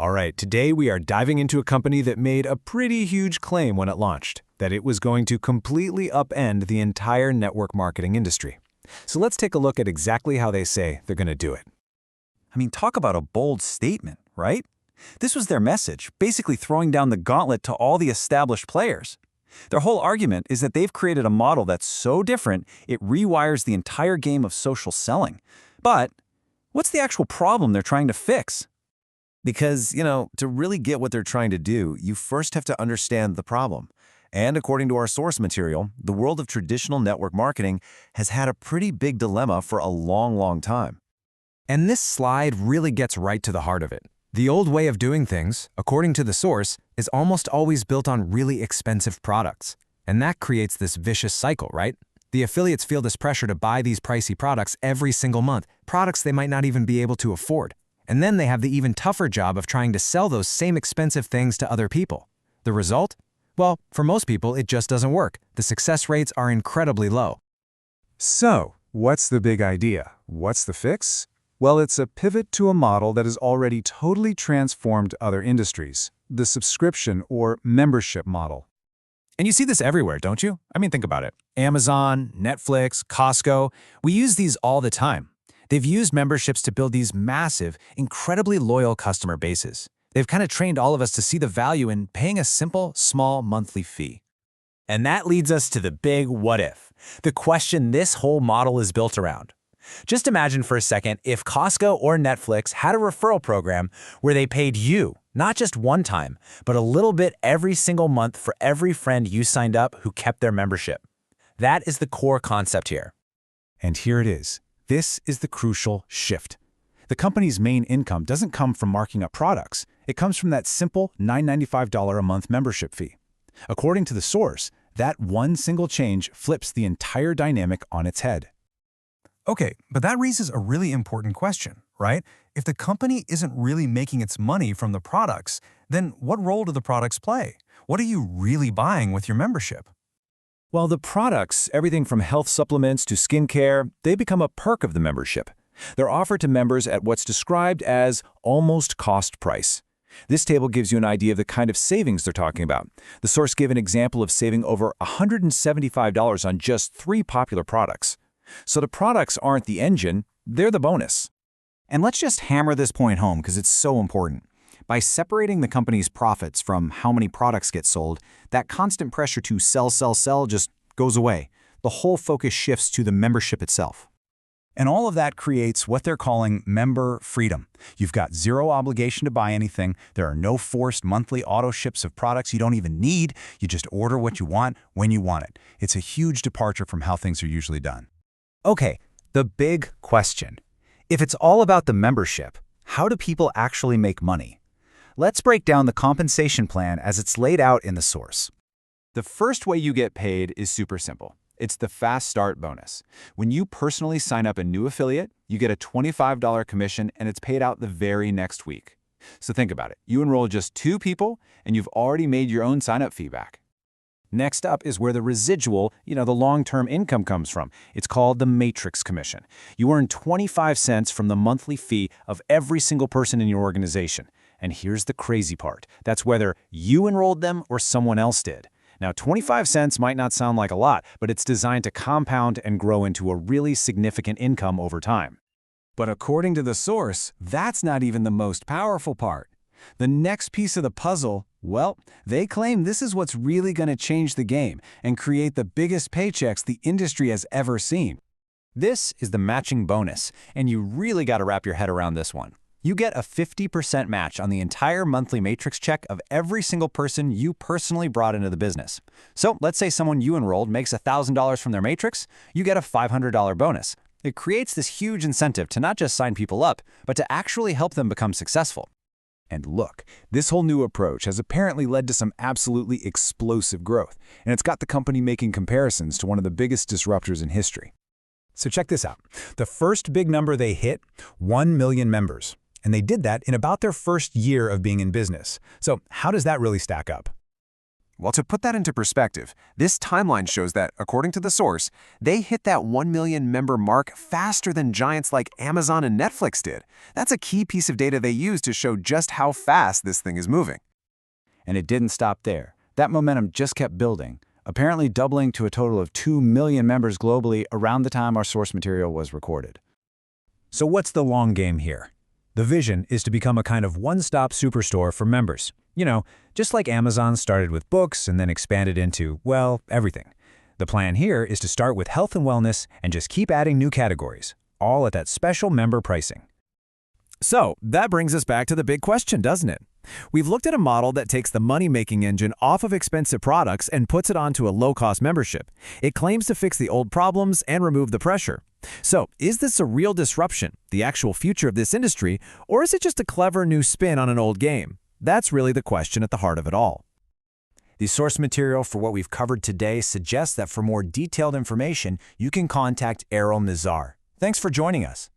All right, today we are diving into a company that made a pretty huge claim when it launched, that it was going to completely upend the entire network marketing industry. So let's take a look at exactly how they say they're going to do it. I mean, talk about a bold statement, right? This was their message, basically throwing down the gauntlet to all the established players. Their whole argument is that they've created a model that's so different, it rewires the entire game of social selling. But what's the actual problem they're trying to fix? Because, to really get what they're trying to do, you first have to understand the problem. And according to our source material, the world of traditional network marketing has had a pretty big dilemma for a long, long time. And this slide really gets right to the heart of it. The old way of doing things, according to the source, is almost always built on really expensive products. And that creates this vicious cycle, right? The affiliates feel this pressure to buy these pricey products every single month, products they might not even be able to afford. And then they have the even tougher job of trying to sell those same expensive things to other people. The result? Well, for most people, it just doesn't work. The success rates are incredibly low. So, what's the big idea? What's the fix? Well, it's a pivot to a model that has already totally transformed other industries, the subscription or membership model. And you see this everywhere, don't you? I mean, think about it. Amazon, Netflix, Costco, we use these all the time. They've used memberships to build these massive, incredibly loyal customer bases. They've kind of trained all of us to see the value in paying a simple, small monthly fee. And that leads us to the big what if, the question this whole model is built around. Just imagine for a second if Costco or Netflix had a referral program where they paid you, not just one time, but a little bit every single month for every friend you signed up who kept their membership. That is the core concept here. And here it is. This is the crucial shift. The company's main income doesn't come from marking up products. It comes from that simple $9.95 a month membership fee. According to the source, that one single change flips the entire dynamic on its head. Okay, but that raises a really important question, right? If the company isn't really making its money from the products, then what role do the products play? What are you really buying with your membership? Well, the products, everything from health supplements to skincare, they become a perk of the membership. They're offered to members at what's described as almost cost price. This table gives you an idea of the kind of savings they're talking about. The source gave an example of saving over $175 on just 3 popular products. So the products aren't the engine, they're the bonus. And let's just hammer this point home because it's so important. By separating the company's profits from how many products get sold, that constant pressure to sell just goes away. The whole focus shifts to the membership itself. And all of that creates what they're calling member freedom. You've got zero obligation to buy anything. There are no forced monthly auto ships of products you don't even need. You just order what you want when you want it. It's a huge departure from how things are usually done. Okay, the big question. If it's all about the membership, how do people actually make money? Let's break down the compensation plan as it's laid out in the source. The first way you get paid is super simple. It's the fast start bonus. When you personally sign up a new affiliate, you get a $25 commission and it's paid out the very next week. So think about it. You enroll just 2 people and you've already made your own sign-up fee back. Next up is where the residual, the long-term income comes from. It's called the matrix commission. You earn 25 cents from the monthly fee of every single person in your organization. And here's the crazy part. That's whether you enrolled them or someone else did. Now, 25 cents might not sound like a lot, but it's designed to compound and grow into a really significant income over time. But according to the source, that's not even the most powerful part. The next piece of the puzzle, well, they claim this is what's really going to change the game and create the biggest paychecks the industry has ever seen. This is the matching bonus, and you really got to wrap your head around this one. You get a 50% match on the entire monthly matrix check of every single person you personally brought into the business. So let's say someone you enrolled makes $1,000 from their matrix, you get a $500 bonus. It creates this huge incentive to not just sign people up, but to actually help them become successful. And look, this whole new approach has apparently led to some absolutely explosive growth, and it's got the company making comparisons to one of the biggest disruptors in history. So check this out. The first big number they hit, 1 million members. And they did that in about their first year of being in business. So how does that really stack up? Well, to put that into perspective, this timeline shows that, according to the source, they hit that 1 million member mark faster than giants like Amazon and Netflix did. That's a key piece of data they use to show just how fast this thing is moving. And it didn't stop there. That momentum just kept building, apparently doubling to a total of 2 million members globally around the time our source material was recorded. So what's the long game here? The vision is to become a kind of one-stop superstore for members. You know, just like Amazon started with books and then expanded into, well, everything. The plan here is to start with health and wellness and just keep adding new categories, all at that special member pricing. So, that brings us back to the big question, doesn't it? We've looked at a model that takes the money-making engine off of expensive products and puts it onto a low-cost membership. It claims to fix the old problems and remove the pressure. So, is this a real disruption, the actual future of this industry, or is it just a clever new spin on an old game? That's really the question at the heart of it all. The source material for what we've covered today suggests that for more detailed information, you can contact Errol Nazar. Thanks for joining us.